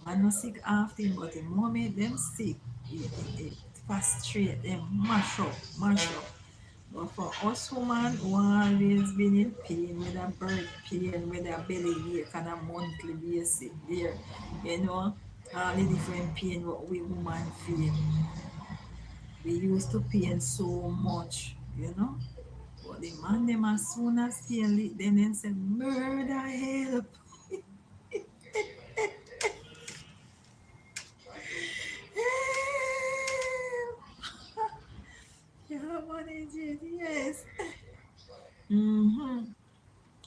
I'm not sick often, but the moment them sick, it frustrate them, mash up. But for us women who always been in pain with a birth pain, with a belly ache on a monthly basis there, you know, all the different pain what we women feel. We used to pain so much, you know. But the man them as soon as pain lick them then say, murder help. Help. Yeah, manage it, yes. Mm-hmm.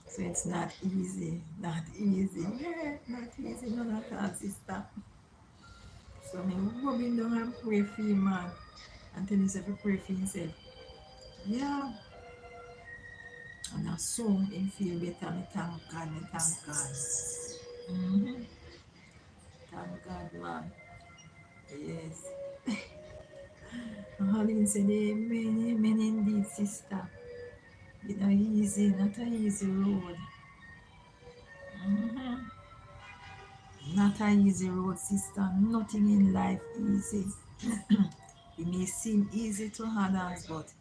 So it's not easy, not easy. Yeah, not easy, none at all, sister. So me rubbing down and pray for you, man. And tell yourself to pray for himself. Yeah. And I soon him feel better. Me thank God, me thank God. Mm-hmm. Thank God, man. Yes. Holly said, amen, amen indeed, sister. It's not easy, not an easy road. Mm-hmm. Not an easy road, sister. Nothing in life easy. It may seem easy to others, but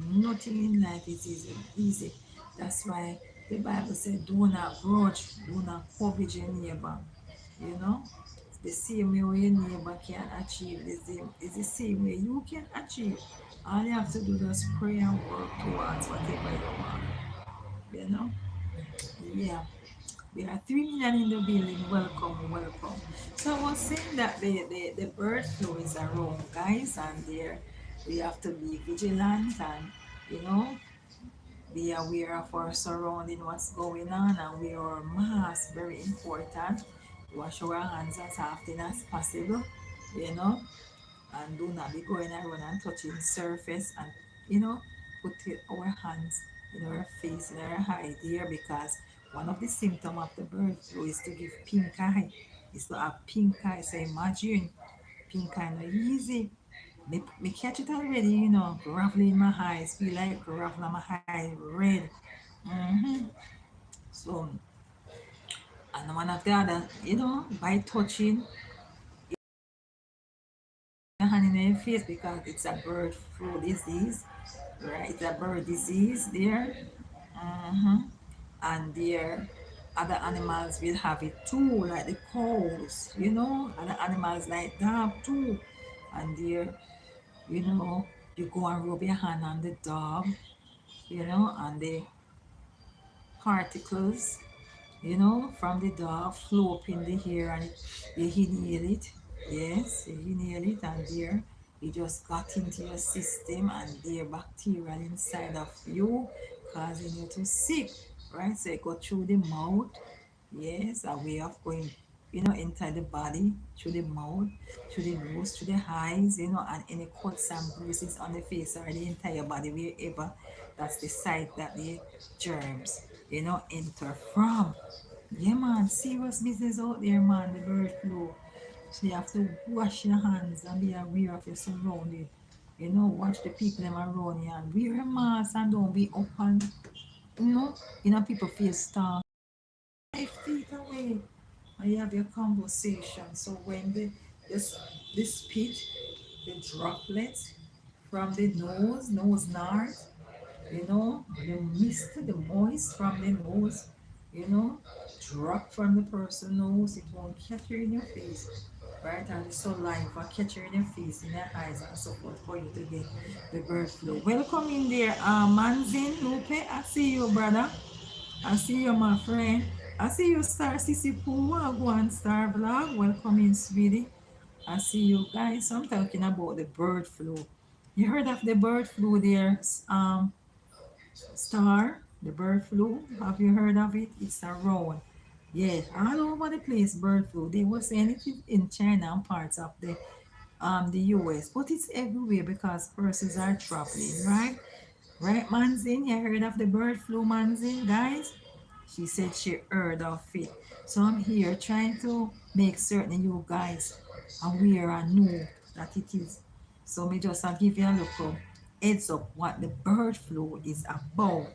nothing in life is easy. That's why the Bible said, do not grudge, do not covet your neighbor. You know, the same way your neighbor can achieve is the same way you can achieve. All you have to do is pray and work towards whatever you want. You know, yeah. We are 3 million in the building. Welcome, welcome. So I was saying that the bird flu is around, guys, and there we have to be vigilant and you know be aware of our surrounding, what's going on, and wear our mask. Very important. Wash our hands as often as possible, you know, and do not be going around and touching surface and you know put our hands in our face in our eye there because one of the symptoms of the bird flu is to give pink eye. Is to have pink eye. So imagine pink eye not easy. Me catch it already, you know, gravel in my eyes, feel like gravel in my eye, red. Mm-hmm. So, and one of the other, you know, by touching your hand in your face because it's a bird flu disease, right? It's a bird disease there. Mm-hmm. And there, other animals will have it too, like the cows, you know, other animals like dog too. And there, you know, you go and rub your hand on the dog, you know, and the particles, you know, from the dog flow up in the hair and you inhale it. Yes, you inhale it and there it just got into your system and there bacterial inside of you causing you to sick, right? So it go through the mouth. Yes, a way of going, you know, inside the body, through the mouth, through the nose, through the eyes, you know, and any cuts and bruises on the face or the entire body, wherever that's the site that the germs, you know, enter from. Yeah, man, serious business out there, man, the bird flu. So you have to wash your hands and be aware of your surrounding. You know, watch the people them around you and wear a mask and don't be up and, you know, people feel stark. 5 feet away and you have your conversation. So when the spit, the droplets from the nose north, you know, the mist, the moist from the nose, you know, drop from the person's nose, it won't catch you in your face, right? And the sunlight will catch you in your face, in your eyes, and so forth for you to get the bird flu. Welcome in there, Manzin Lupe. I see you, brother. I see you, my friend. I see you, Star Sissy Poo. Go on, Star Vlog. Welcome in, sweetie. I see you guys. So I'm talking about the bird flu. You heard of the bird flu there, Star? The bird flu? Have you heard of it? It's around. Yeah, all over the place, bird flu. They were saying it in China and parts of the US, but it's everywhere because persons are traveling, right? Right, Manzin? You heard of the bird flu, Manzin, guys? She said she heard of it. So I'm here trying to make certain you guys aware and know that it is. So me just give you a look heads up what the bird flu is about,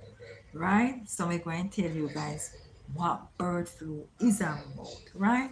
right? So I'm going to tell you guys what bird flu is about, right?